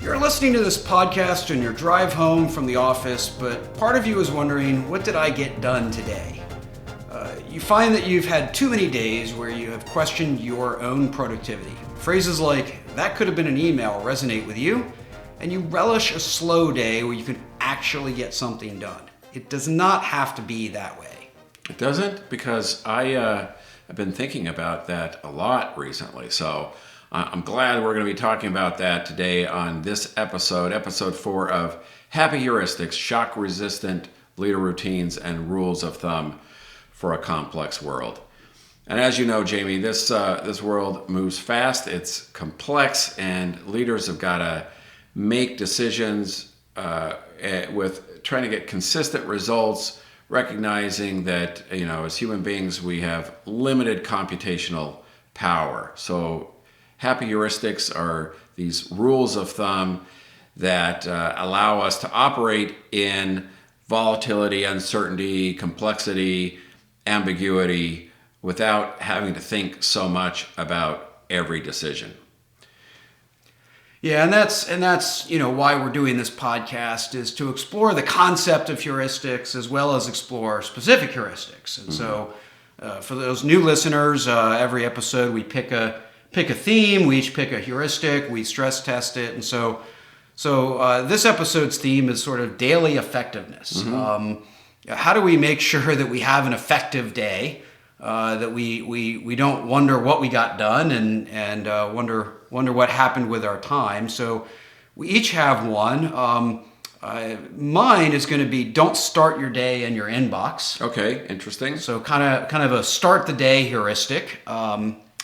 You're listening to this podcast on your drive home from the office, but part of you is wondering, what did I get done today? You find that you've had too many days where you have questioned your own productivity. Phrases like, that could have been an email, resonate with you, and you relish a slow day where you can actually get something done. It does not have to be that way. It doesn't, because I've been thinking about that a lot recently. So I'm glad we're going to be talking about that today on this episode 4 of Happy Heuristics, Shock-Resistant Leader Routines and Rules of Thumb for a Complex World. And as you know, Jamie, this world moves fast, it's complex, and leaders have got to make decisions with trying to get consistent results, recognizing that, as human beings, we have limited computational power. So happy heuristics are these rules of thumb that allow us to operate in volatility, uncertainty, complexity, ambiguity, without having to think so much about every decision. Yeah, and that's why we're doing this podcast, is to explore the concept of heuristics as well as explore specific heuristics. And so for those new listeners, every episode we pick a theme, we each pick a heuristic, we stress test it. And so this episode's theme is sort of daily effectiveness. How do we make sure that we have an effective day, that we don't wonder what we got done and wonder what happened with our time? So we each have one. Mine is going to be, don't start your day in your inbox. Okay, interesting. So kind of a start the day heuristic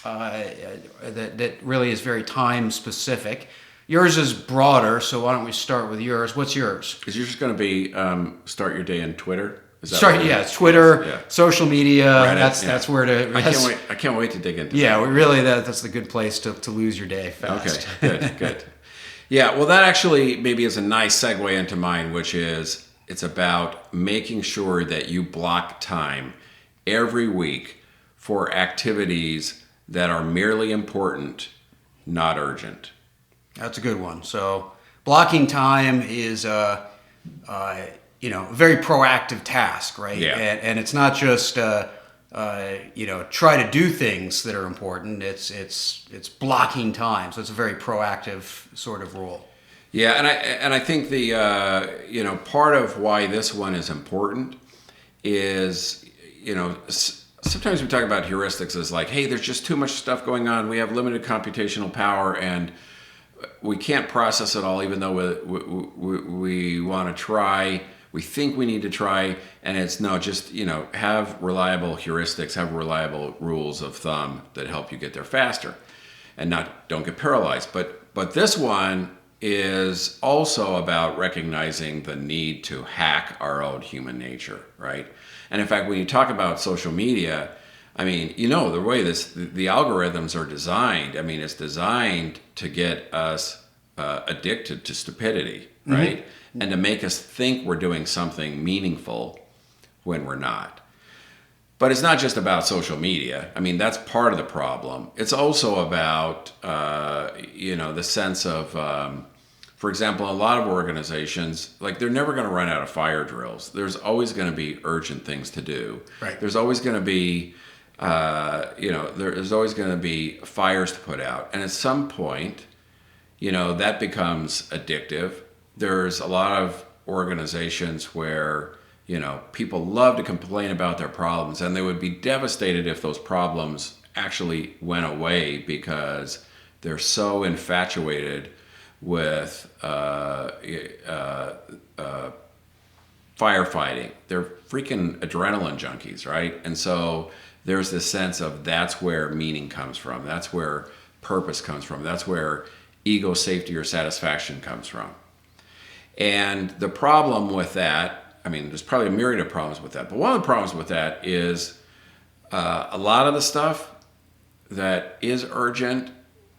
that really is very time specific. Yours is broader, so why don't we start with yours? What's yours? Is yours just going to be start your day in Twitter? Is that it's Twitter, social media. Reddit, that's where to. I can't wait to dig into. Yeah, that's the good place to lose your day fast. Okay, good. Yeah, well, that actually maybe is a nice segue into mine, which is it's about making sure that you block time every week for activities that are merely important, not urgent. That's a good one. So blocking time is a very proactive task, right? Yeah. And it's not just try to do things that are important. It's blocking time. So it's a very proactive sort of rule. Yeah, and I think the part of why this one is important is sometimes we talk about heuristics as like, hey, there's just too much stuff going on. We have limited computational power and we can't process it all, even though we want to try. We think we need to try, and it's just have reliable heuristics, have reliable rules of thumb that help you get there faster, and don't get paralyzed. But this one is also about recognizing the need to hack our own human nature, right? And in fact, when you talk about social media, I mean, the way the algorithms are designed, I mean, it's designed to get us addicted to stupidity, right? Mm-hmm. And to make us think we're doing something meaningful when we're not. But it's not just about social media. I mean, that's part of the problem. It's also about, the sense of, for example, a lot of organizations, like they're never going to run out of fire drills. There's always going to be urgent things to do. Right. There's always going to be, there's always going to be fires to put out. And at some point, that becomes addictive. There's a lot of organizations where, people love to complain about their problems, and they would be devastated if those problems actually went away because they're so infatuated with firefighting. They're freaking adrenaline junkies, right? And so there's this sense of that's where meaning comes from. That's where purpose comes from. That's where ego, safety, or satisfaction comes from. And the problem with that, I mean, there's probably a myriad of problems with that. But one of the problems with that is a lot of the stuff that is urgent,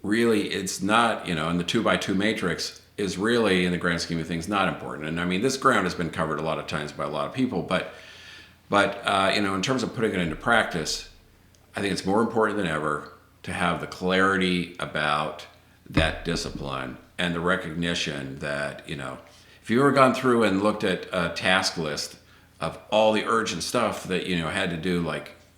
really, it's not, in the 2x2 matrix, is really, in the grand scheme of things, not important. And I mean, this ground has been covered a lot of times by a lot of people. But in terms of putting it into practice, I think it's more important than ever to have the clarity about that discipline and the recognition that, if you ever gone through and looked at a task list of all the urgent stuff that, had to do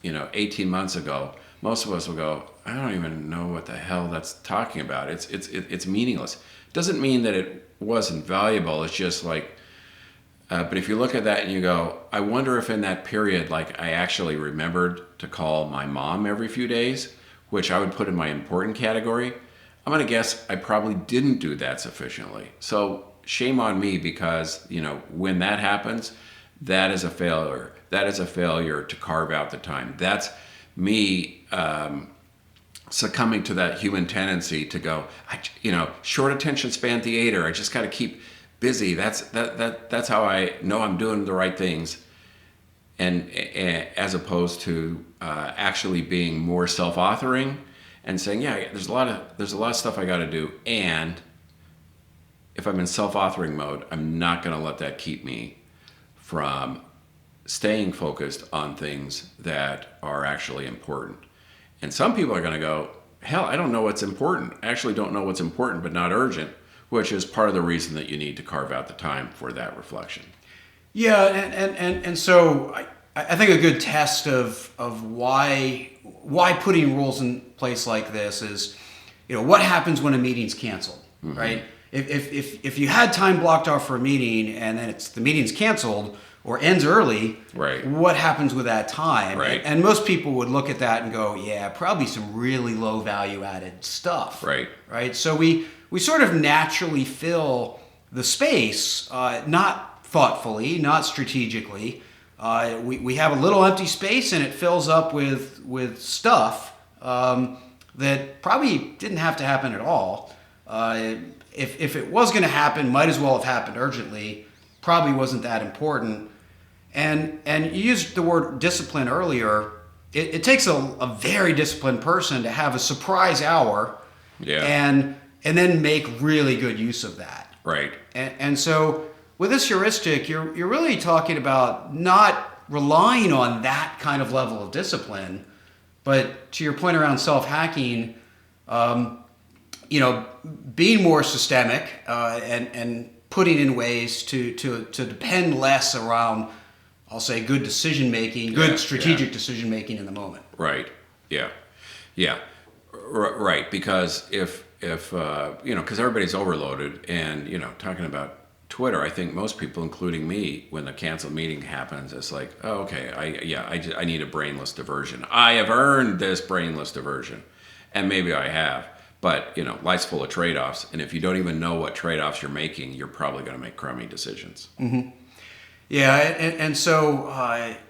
18 months ago, most of us will go, I don't even know what the hell that's talking about. It's meaningless. It doesn't mean that it wasn't valuable. It's just but if you look at that and you go, I wonder if in that period, I actually remembered to call my mom every few days, which I would put in my important category. I'm going to guess I probably didn't do that sufficiently. So shame on me, because, when that happens, that is a failure. That is a failure to carve out the time. That's me succumbing to that human tendency to go, short attention span theater. I just got to keep busy. That's how I know I'm doing the right things, and as opposed to actually being more self-authoring and saying, yeah, there's a lot of stuff I got to do, and if I'm in self-authoring mode, I'm not going to let that keep me from staying focused on things that are actually important. And some people are going to go, hell, I don't know what's important. I actually don't know what's important, but not urgent, which is part of the reason that you need to carve out the time for that reflection. Yeah, and so I think a good test of why putting rules in place like this is, what happens when a meeting's canceled, mm-hmm. right? If you had time blocked off for a meeting and then the meeting's canceled or ends early, right, what happens with that time? Right. And most people would look at that and go, yeah, probably some really low value added stuff. Right. Right. So we sort of naturally fill the space, not thoughtfully, not strategically. We have a little empty space and it fills up with stuff that probably didn't have to happen at all. If it was going to happen, might as well have happened urgently. Probably wasn't that important. And you used the word discipline earlier. It takes a very disciplined person to have a surprise hour, yeah, and then make really good use of that. Right. And so with this heuristic, you're really talking about not relying on that kind of level of discipline, but to your point around self-hacking, being more systemic and putting in ways to depend less around, I'll say, good decision making, good strategic decision making in the moment. Right. Yeah. Yeah. Right. Because if because everybody's overloaded, and talking about Twitter, I think most people, including me, when the canceled meeting happens, it's like, oh, okay, I need a brainless diversion. I have earned this brainless diversion, and maybe I have. But, life's full of trade-offs, and if you don't even know what trade-offs you're making, you're probably going to make crummy decisions. Mm-hmm. Yeah, and so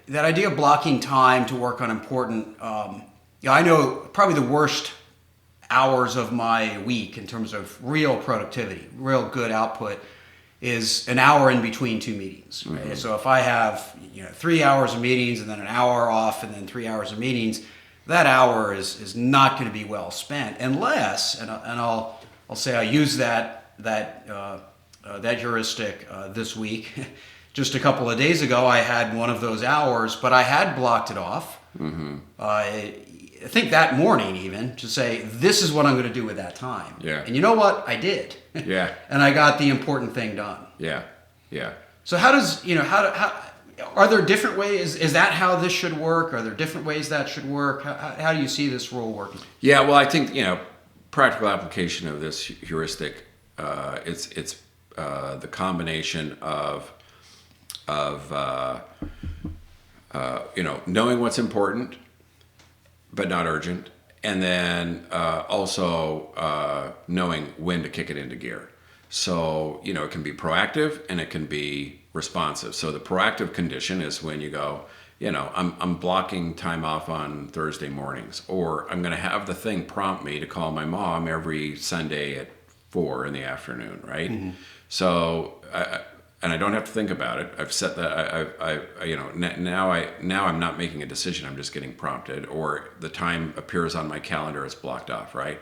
that idea of blocking time to work on important, I know probably the worst hours of my week in terms of real productivity, real good output, is an hour in between two meetings. Right? Mm-hmm. So if I have 3 hours of meetings and then an hour off and then 3 hours of meetings, that hour is not going to be well spent unless, and I'll say I use that heuristic this week. Just a couple of days ago, I had one of those hours, but I had blocked it off. Mm-hmm. I think that morning even, to say, this is what I'm going to do with that time. Yeah. And you know what? I did. Yeah. And I got the important thing done. Yeah. Yeah. So how does, how are there different ways? Is that how this should work? Are there different ways that should work? How do you see this rule working? Yeah, well, I think, practical application of this heuristic, it's the combination of knowing what's important, but not urgent, and then also knowing when to kick it into gear. So, it can be proactive and it can be responsive. So the proactive condition is when you go, I'm blocking time off on Thursday mornings, or I'm going to have the thing prompt me to call my mom every Sunday at 4 in the afternoon, right? Mm-hmm. So, and I don't have to think about it. I've set that. Now I'm not making a decision. I'm just getting prompted, or the time appears on my calendar as blocked off, right?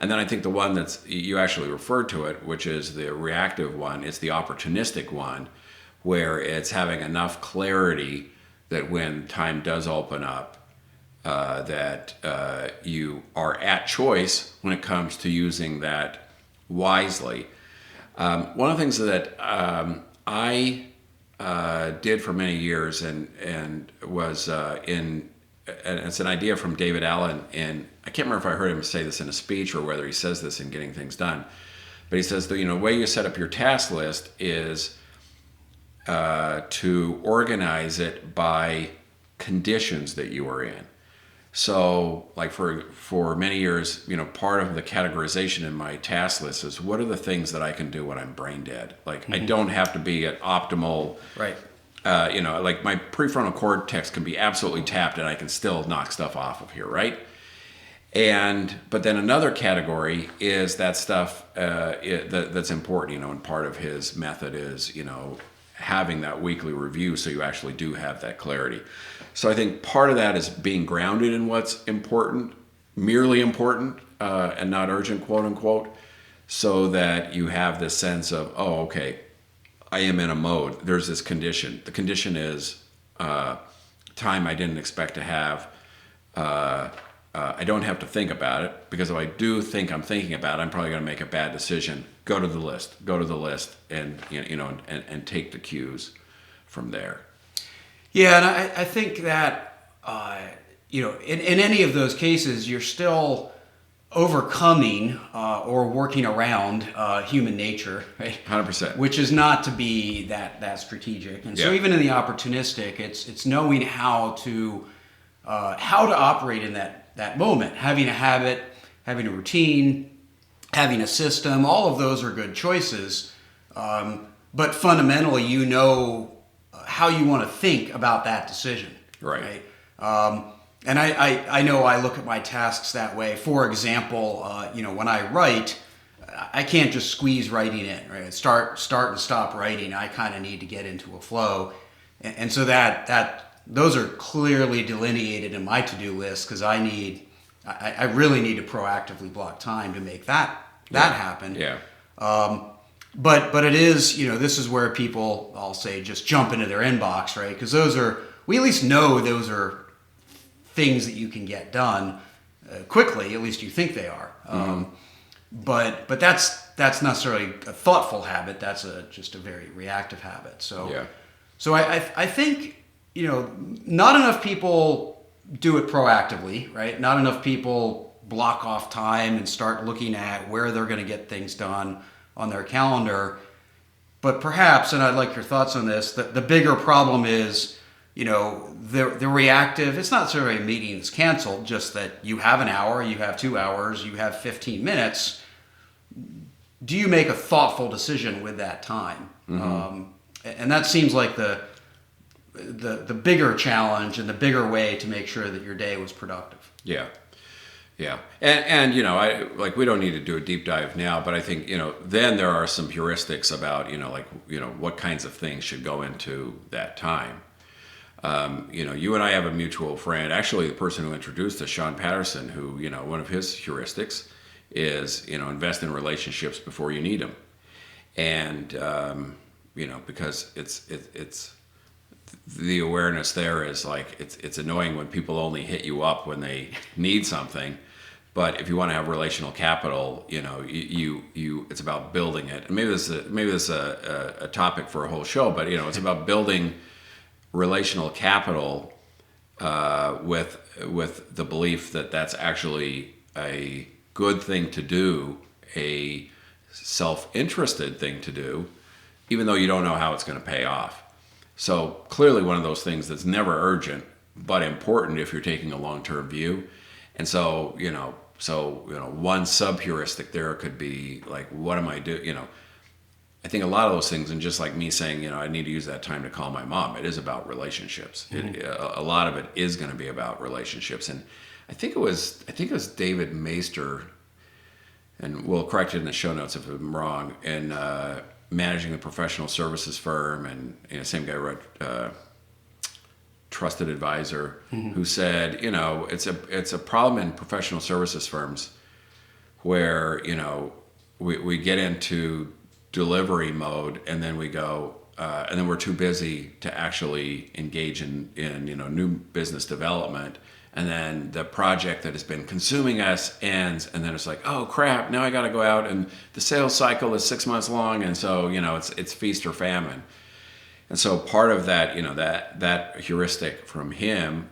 And then I think the one that's, you actually referred to it, which is the reactive one. It's the opportunistic one, where it's having enough clarity that when time does open up, that you are at choice when it comes to using that wisely. One of the things that I did for many years and was and it's an idea from David Allen, and I can't remember if I heard him say this in a speech or whether he says this in Getting Things Done, but he says the way you set up your task list is to organize it by conditions that you are in. So, like for many years, part of the categorization in my task list is what are the things that I can do when I'm brain dead. Like I don't have to be at optimal. Right. Like my prefrontal cortex can be absolutely tapped, and I can still knock stuff off of here, right? But then another category is that stuff that's important, and part of his method is having that weekly review, so you actually do have that clarity. So I think part of that is being grounded in what's important, merely important, and not urgent, quote unquote, so that you have this sense of, oh, okay, I am in a mode. There's this condition. The condition is time I didn't expect to have. I don't have to think about it, because if I do think I'm thinking about it, I'm probably going to make a bad decision. Go to the list, and and take the cues from there. Yeah, and I think that in any of those cases, you're still overcoming or working around human nature, right? 100%. Which is not to be that strategic. And so even in the opportunistic, it's knowing how to operate in that moment, having a habit, having a routine, having a system. All of those are good choices, but fundamentally, how you want to think about that decision, right? And I know I look at my tasks that way. For example, when I write, I can't just squeeze writing in, right? Start and stop writing. I kind of need to get into a flow, and so that those are clearly delineated in my to-do list, because I really need to proactively block time to make that happen. Yeah. But it is, this is where people, I'll say, just jump into their inbox, right? Because we at least know those are things that you can get done quickly. At least you think they are. But that's necessarily a thoughtful habit. That's just a very reactive habit. So I think not enough people do it proactively, right? Not enough people block off time and start looking at where they're going to get things done on their calendar. But perhaps, and I'd like your thoughts on this, the bigger problem is, the reactive. It's not necessarily a meeting that's canceled, just that you have an hour, you have 2 hours, you have 15 minutes. Do you make a thoughtful decision with that time? And that seems like the bigger challenge and the bigger way to make sure that your day was productive. Yeah. And we don't need to do a deep dive now, but I think, then there are some heuristics about, what kinds of things should go into that time. You and I have a mutual friend, actually the person who introduced us, Sean Patterson, who, one of his heuristics is, invest in relationships before you need them. And, because it's the awareness there is like, it's annoying when people only hit you up when they need something. But if you want to have relational capital, it's about building it. And maybe this is a topic for a whole show, but it's about building relational capital with the belief that that's actually a good thing to do, a self-interested thing to do, even though you don't know how it's going to pay off. So clearly one of those things that's never urgent, but important if you're taking a long-term view. And so, one sub-heuristic there could be like, what am I doing? I think a lot of those things, and just like me saying, I need to use that time to call my mom, it is about relationships. A lot of it is going to be about relationships. And I think it was David Maister, and we'll correct it in the show notes if I'm wrong, and managing a professional services firm, and same guy wrote Trusted Advisor, who said, it's a problem in professional services firms where we get into delivery mode, and then we go and then we're too busy to actually engage in new business development, and then the project that has been consuming us ends, and then it's like, oh crap, now I got to go out, and the sales cycle is 6 months long, and so it's feast or famine. And so part of that, that heuristic from him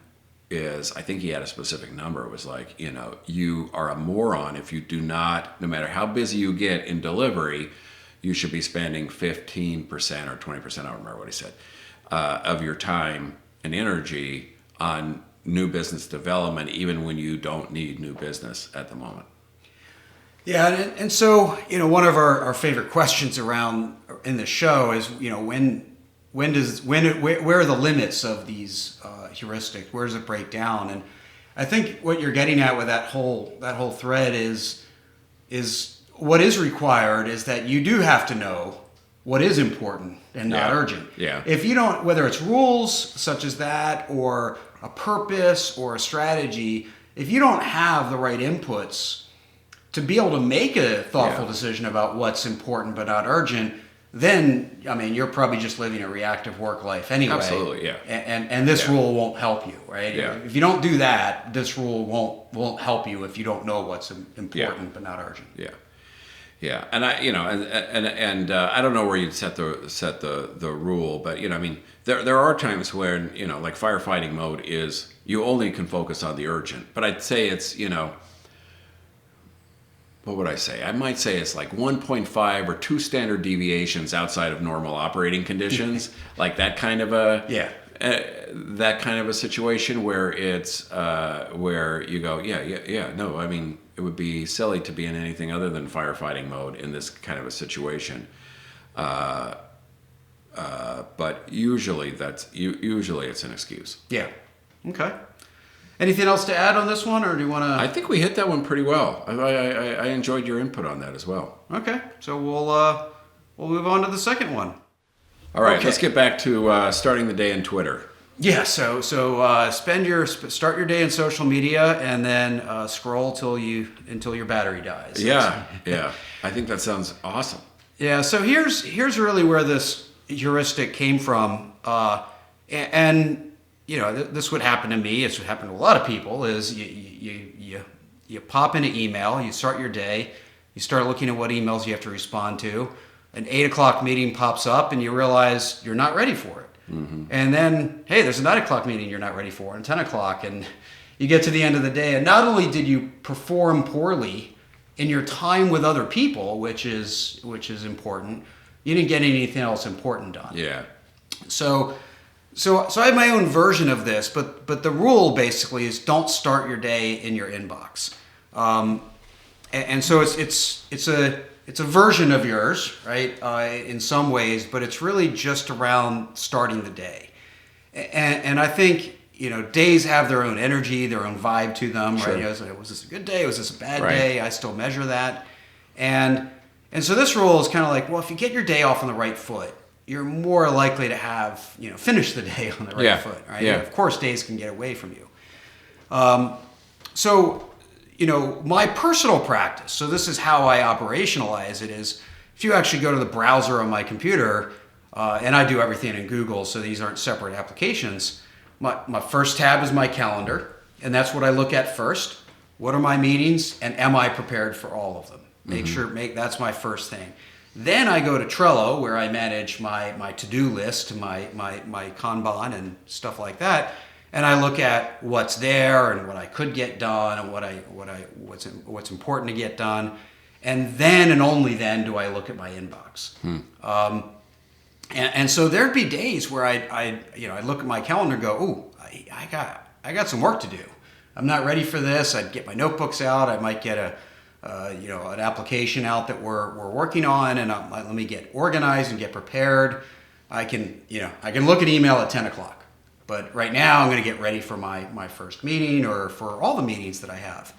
is, I think he had a specific number. It was like, you are a moron if you do not, no matter how busy you get in delivery, you should be spending 15% or 20%, I don't remember what he said, of your time and energy on new business development, even when you don't need new business at the moment. Yeah, and so, one of our favorite questions around in the show is, where are the limits of these heuristics? Where does it break down? And I think what you're getting at with that whole thread is what is required is that you do have to know what is important and not urgent. Yeah. If you don't, whether it's rules such as that or a purpose or a strategy, if you don't have the right inputs to be able to make a thoughtful decision about what's important but not urgent, then, you're probably just living a reactive work life anyway. Absolutely, yeah. And this rule won't help you, right? Yeah. If you don't do that, this rule won't help you if you don't know what's important but not urgent. Yeah. Yeah, and I I don't know where you'd set the rule, but there are times when like firefighting mode is you only can focus on the urgent, but I'd say it's what would I say? I might say it's like 1.5 or 2 standard deviations outside of normal operating conditions, like that kind of a situation where it's where you go, no, it would be silly to be in anything other than firefighting mode in this kind of a situation. But usually it's an excuse. Yeah. Okay. Anything else to add on this one, or do you want to? I think we hit that one pretty well. I enjoyed your input on that as well. Okay, so we'll move on to the second one. All right, Let's get back to starting the day in Twitter. Yeah, so start your day in social media and then scroll until your battery dies. Yeah. I think that sounds awesome. Yeah, so here's really where this heuristic came from, and this would happen to me. This would happen to a lot of people. Is you pop into email, you start your day, you start looking at what emails you have to respond to. An 8 o'clock meeting pops up, and you realize you're not ready for it. Mm-hmm. And then, hey, there's a 9 o'clock meeting you're not ready for, and 10 o'clock, and you get to the end of the day, and not only did you perform poorly in your time with other people, which is important, you didn't get anything else important done. Yeah. So I have my own version of this, but the rule basically is don't start your day in your inbox. And so it's a version of yours, right? In some ways, but it's really just around starting the day. And I think days have their own energy, their own vibe to them. Sure. Right? Was this a good day? Was this a bad day? I still measure that. And so this rule is kind of like, well, if you get your day off on the right foot, you're more likely to have, finish the day on the right foot, right? Yeah. Of course, days can get away from you. So my personal practice, so this is how I operationalize it, is if you actually go to the browser on my computer, and I do everything in Google, so these aren't separate applications, my first tab is my calendar, and that's what I look at first. What are my meetings, and am I prepared for all of them? That's my first thing. Then I go to Trello, where I manage my to-do list, my Kanban and stuff like that, and I look at what's there and what I could get done and what's important to get done, and then and only then do I look at my inbox. And so there'd be days where I look at my calendar and go, ooh, I got some work to do. I'm not ready for this. I'd get my notebooks out. I might get an application out that we're working on, and let me get organized and get prepared. I can look at email at 10 o'clock, but right now I'm going to get ready for my first meeting or for all the meetings that I have.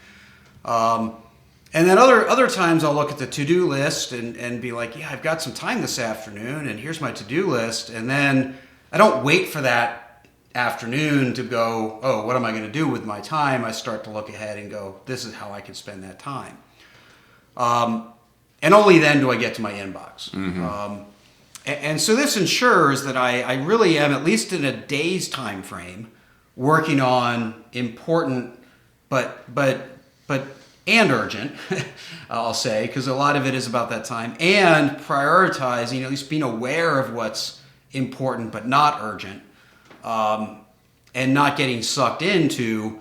And then other times I'll look at the to-do list and be like, yeah, I've got some time this afternoon, and here's my to-do list. And then I don't wait for that afternoon to go, oh, what am I going to do with my time? I start to look ahead and go, this is how I can spend that time. And only then do I get to my inbox. Mm-hmm. And so this ensures that I really am, at least in a day's time frame, working on important, but and urgent, I'll say, because a lot of it is about that time, and prioritizing, at least being aware of what's important but not urgent, and not getting sucked into,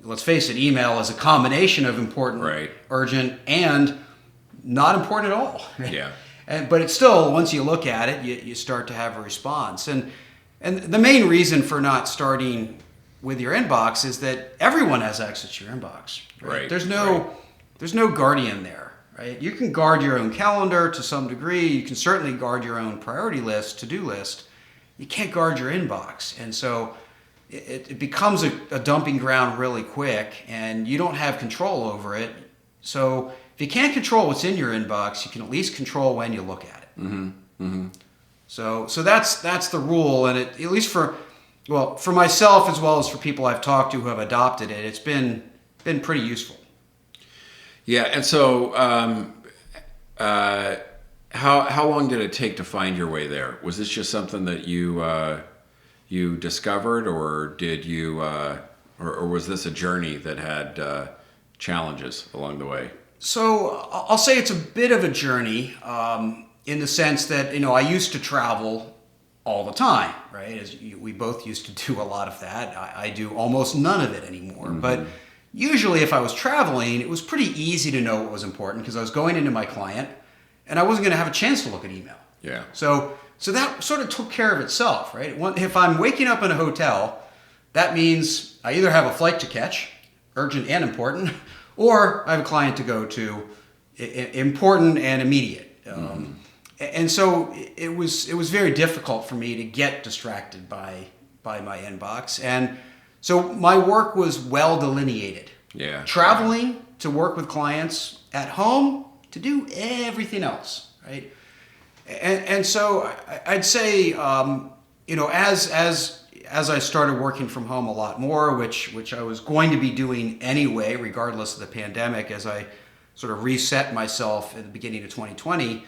let's face it, email is a combination of important, right, urgent, and not important at all. Yeah. But it's still, once you look at it, you start to have a response. And the main reason for not starting with your inbox is that everyone has access to your inbox. Right. There's no guardian there. Right. You can guard your own calendar to some degree. You can certainly guard your own priority list, to-do list. You can't guard your inbox. And so it becomes a dumping ground really quick, and you don't have control over it. So if you can't control what's in your inbox, you can at least control when you look at it. Mm-hmm. Mm-hmm. So that's the rule, and at least for myself as well as for people I've talked to who have adopted it, it's been pretty useful. Yeah, and so how long did it take to find your way there? Was this just something that you discovered, or did you, or was this a journey that had challenges along the way? So I'll say it's a bit of a journey, in the sense that I used to travel all the time, right? We both used to do a lot of that. I do almost none of it anymore. Mm-hmm. But usually if I was traveling, it was pretty easy to know what was important because I was going into my client and I wasn't going to have a chance to look at email. Yeah. So that sort of took care of itself, right? If I'm waking up in a hotel, that means I either have a flight to catch, urgent and important, or I have a client to go to, important and immediate. Mm-hmm. And so it was very difficult for me to get distracted by my inbox. And so my work was well delineated. Yeah. Traveling to work with clients, at home to do everything else, right? And so I'd say, as I started working from home a lot more, which I was going to be doing anyway, regardless of the pandemic, as I sort of reset myself at the beginning of 2020,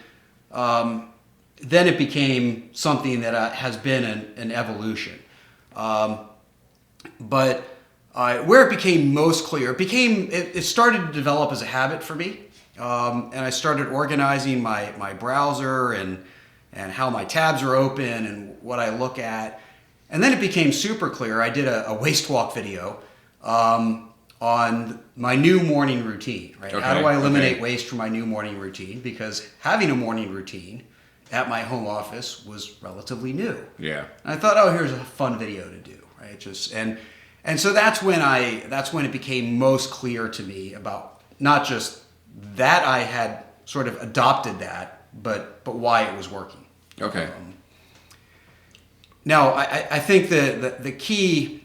then it became something that has been an evolution. But where it became most clear, it started to develop as a habit for me. And I started organizing my browser and how my tabs are open and what I look at. And then it became super clear. I did a waste walk video on my new morning routine, right? Okay. How do I eliminate waste from my new morning routine? Because having a morning routine at my home office was relatively new. Yeah. And I thought, here's a fun video to do, right? And so that's when it became most clear to me about not just that I had sort of adopted that, but why it was working. Okay. Now, I think the key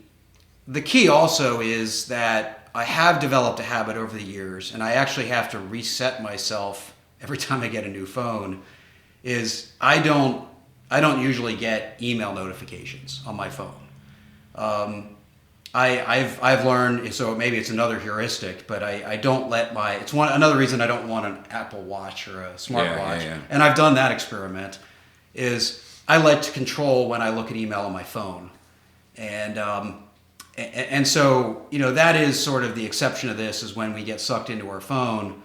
also is that I have developed a habit over the years, and I actually have to reset myself every time I get a new phone, is I don't usually get email notifications on my phone. I've learned, so maybe it's another heuristic, but I don't let another reason I don't want an Apple Watch or a smartwatch, and I've done that experiment, is I like to control when I look at email on my phone. And so, that is sort of the exception of this, is when we get sucked into our phone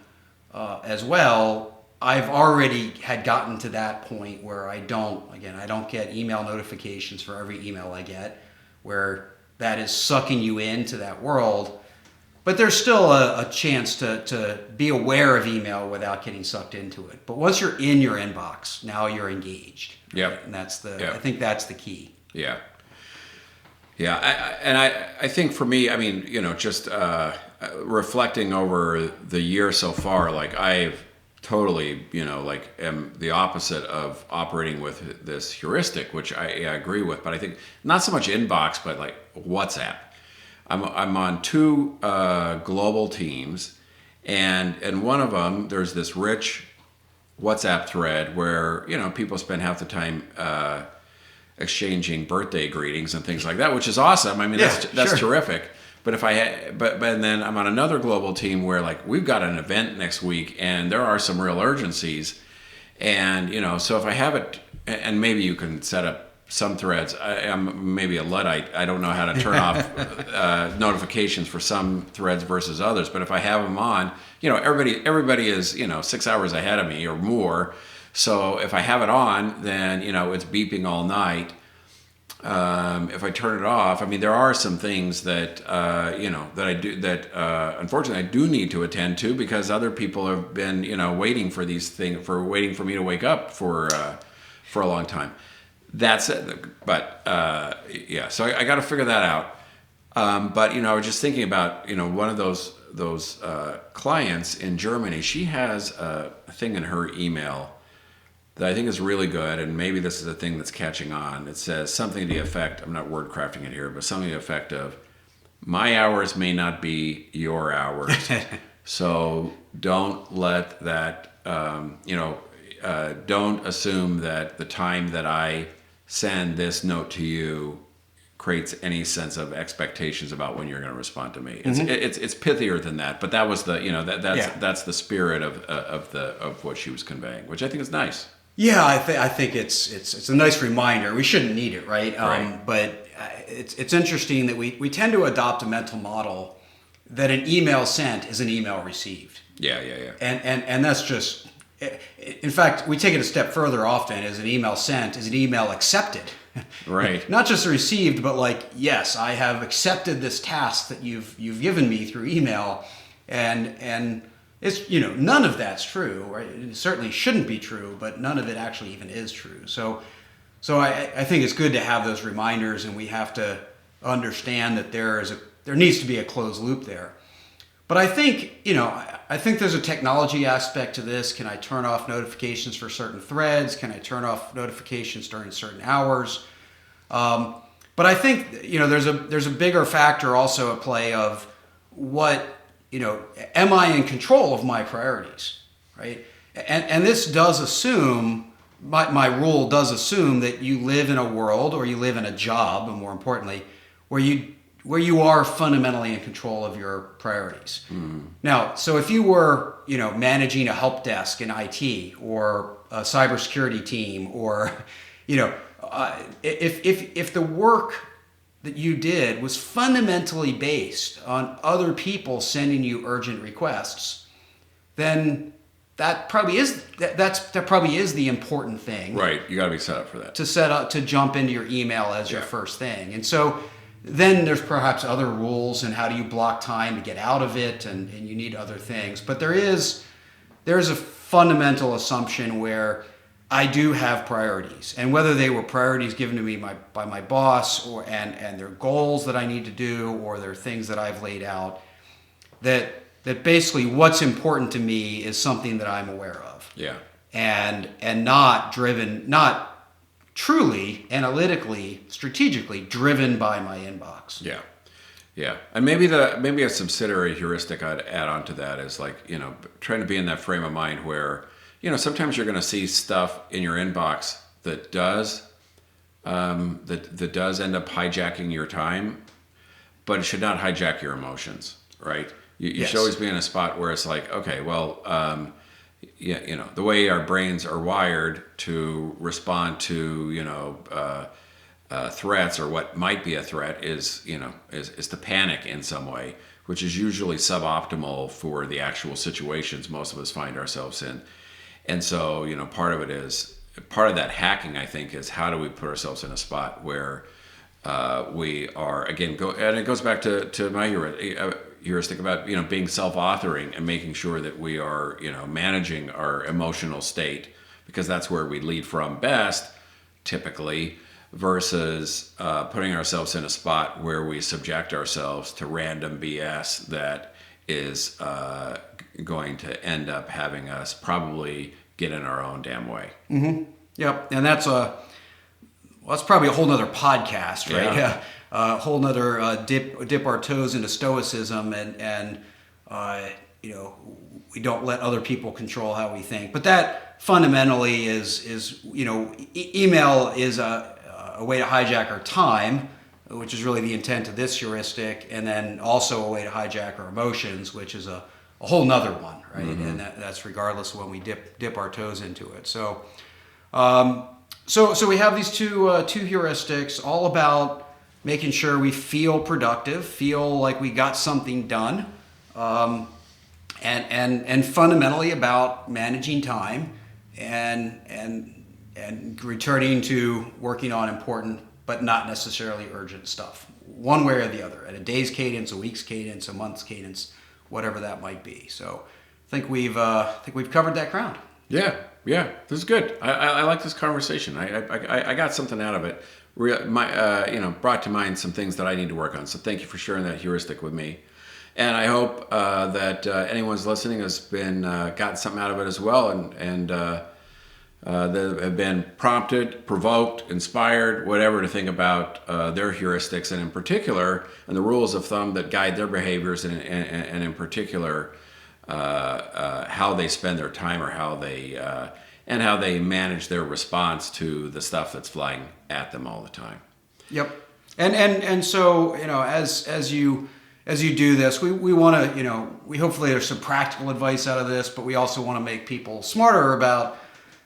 as well. I've already had gotten to that point where I don't get email notifications for every email I get, where that is sucking you into that world. But there's still a chance to be aware of email without getting sucked into it. But once you're in your inbox, now you're engaged. Yep. Right? And I think that's the key. Yeah. Yeah. I think for me, just reflecting over the year so far, like I've totally, am the opposite of operating with this heuristic, which I agree with, but I think not so much inbox, but like WhatsApp. I'm on two global teams, and one of them, there's this rich WhatsApp thread where, people spend half the time exchanging birthday greetings and things like that, which is awesome. That's sure. terrific. But but then I'm on another global team where like we've got an event next week and there are some real urgencies, and so if I have it, and maybe you can set up some threads. I'm maybe a Luddite. I don't know how to turn off notifications for some threads versus others. But if I have them on, everybody is 6 hours ahead of me or more. So if I have it on, then it's beeping all night. If I turn it off, I mean, there are some things that that I do that unfortunately I do need to attend to because other people have been waiting for these things, waiting for me to wake up for a long time. That's it. But yeah, so I got to figure that out. But I was just thinking about one of those clients in Germany. She has a thing in her email that I think is really good, and maybe this is a thing that's catching on. It says something to the effect, I'm not word crafting it here, but something to the effect of, my hours may not be your hours. So don't let that, don't assume that the time that I send this note to you creates any sense of expectations about when you're going to respond to me. It's pithier than that, but that was the that's the spirit of what she was conveying, which I think is nice. Yeah, I think it's a nice reminder. We shouldn't need it, right? Right. But it's interesting that we tend to adopt a mental model that an email sent is an email received. Yeah. And that's just, in fact, we take it a step further often. Is an email sent is an email accepted. Right. Not just received, but like, yes, I have accepted this task that you've given me through email, and it's none of that's true, right? It certainly shouldn't be true, but none of it actually even is true. So I think it's good to have those reminders, and we have to understand that there needs to be a closed loop there. But I think I think there's a technology aspect to this. Can I turn off notifications for certain threads? Can I turn off notifications during certain hours? But I think there's a bigger factor also at play of what am I in control of my priorities, right? And this does assume my rule does assume that you live in a world or you live in a job, and more importantly, where you are fundamentally in control of your priorities. Now, so if you were, managing a help desk in IT or a cybersecurity team, or, if the work that you did was fundamentally based on other people sending you urgent requests, then that probably is the important thing. Right. You got to be set up for that. To jump into your email as your first thing. And so then there's perhaps other rules and how do you block time to get out of it, and you need other things. But there's a fundamental assumption where I do have priorities, and whether they were priorities given to me by my boss and their goals that I need to do, or they're things that I've laid out, that basically what's important to me is something that I'm aware of. Yeah. And not truly analytically, strategically driven by my inbox. Yeah. And maybe a subsidiary heuristic I'd add on to that is like, trying to be in that frame of mind where, sometimes you're going to see stuff in your inbox that does end up hijacking your time, but it should not hijack your emotions, right? You should always be in a spot where it's like, okay, well, the way our brains are wired to respond to, threats or what might be a threat is to panic in some way, which is usually suboptimal for the actual situations most of us find ourselves in. And so, part of that hacking, I think, is how do we put ourselves in a spot where we are, again, and it goes back to my heuristic about, being self-authoring and making sure that we are, managing our emotional state, because that's where we lead from best, typically, versus putting ourselves in a spot where we subject ourselves to random BS that is going to end up having us probably get in our own damn way. Mm-hmm. Yep. And that's probably a whole nother podcast, right? Yeah. A whole nother dip our toes into stoicism, and we don't let other people control how we think. But that fundamentally is email is a way to hijack our time, which is really the intent of this heuristic, and then also a way to hijack our emotions, which is a whole nother one, right? Mm-hmm. And that's regardless of when we dip our toes into it. So So we have these two heuristics, all about making sure we feel productive, feel like we got something done, and fundamentally about managing time and returning to working on important but not necessarily urgent stuff, one way or the other, at a day's cadence, a week's cadence, a month's cadence, whatever that might be. So I think we've covered that ground. Yeah, this is good. I like this conversation. I got something out of it. Brought to mind some things that I need to work on. So thank you for sharing that heuristic with me. And I hope that anyone's listening has been gotten something out of it as well, and that have been prompted, provoked, inspired, whatever, to think about their heuristics, and in particular, and the rules of thumb that guide their behaviors, and in particular, how they spend their time, or how they manage their response to the stuff that's flying at them all the time. Yep. And so, as you do this, we want to, we hopefully there's some practical advice out of this, but we also want to make people smarter about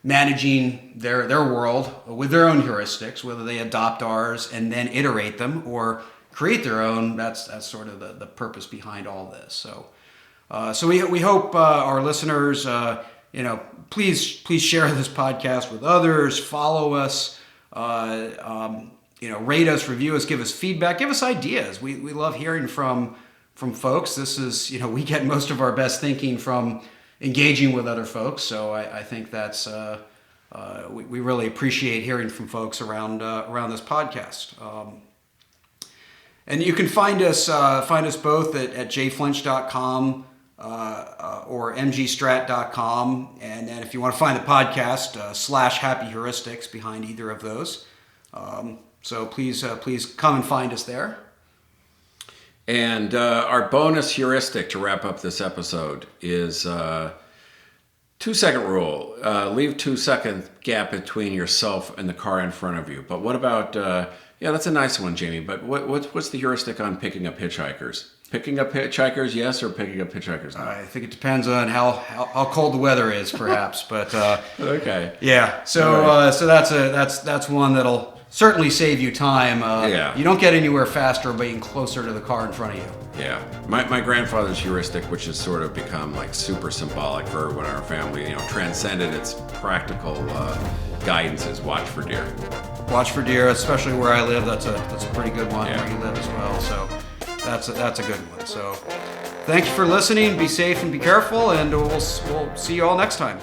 managing their world with their own heuristics, whether they adopt ours and then iterate them or create their own. That's sort of the purpose behind all this. So we hope our listeners, please share this podcast with others, follow us, rate us, review us, give us feedback, give us ideas. We love hearing from folks. This is, we get most of our best thinking from engaging with other folks. So I think that's, we really appreciate hearing from folks around this podcast. And you can find us both at jflinch.com or mgstrat.com. And then if you want to find the podcast, /Happy Heuristics behind either of those. So please come and find us there. And our bonus heuristic to wrap up this episode is 2-second rule. Leave 2-second gap between yourself and the car in front of you. But what about, that's a nice one, Jamie. But what's the heuristic on picking up hitchhikers? Picking up hitchhikers, yes, or picking up hitchhikers, no? I think it depends on how cold the weather is, perhaps. But okay. Yeah. So so that's one that'll certainly save you time. You don't get anywhere faster by being closer to the car in front of you. Yeah. My grandfather's heuristic, which has sort of become like super symbolic for everyone in our family, transcended its practical guidance, is watch for deer. Watch for deer, especially where I live. That's a pretty good one where you live as well. So that's a good one. So thank you for listening. Be safe and be careful, and we'll see you all next time.